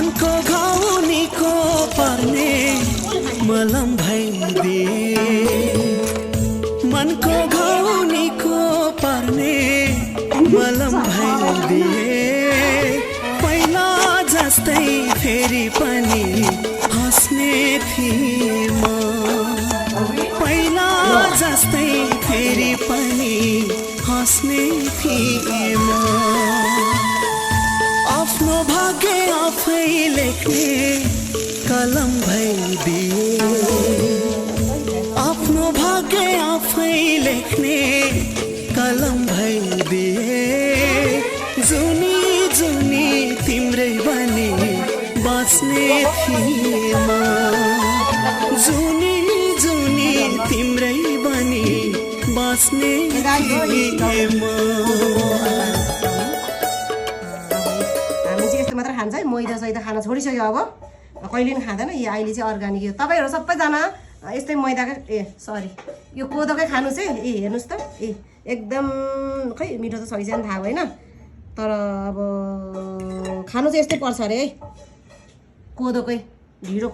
मनको घाउ निको पर्ने मलम भइदिए मनको घाउ निको पर्ने मलम भइदिए पहिला जस्तै फेरि पनि हाँस्ने थिए म पहिला जस्तै फेरि पनि हाँस्ने थिए म आफ्नो भाग्य आफै लेख्ने कलम भइदिए आफ्नो भाग्य आफै लेख्ने कलम भइदिए जुनी जुनी तिम्रै बनी बाँच्ने थिए म जुनी जुनी तिम्रै बनी बाँच्ने थिए म मात्र खान्छ है मैदा सैदा खान छोडिसक्यो अब कहिले पनि खाँदैन यो अहिले चाहिँ अर्ग्यानिक यो तपाईँहरू सबैजना यस्तै मैदाकै सरी यो कोदोकै खानुहोस् है हेर्नुहोस् त एकदम खै मिठो त सही छैन थाहा भएन तर अब खानु चाहिँ यस्तै पर्छ अरे है कोदोकै ढिँडो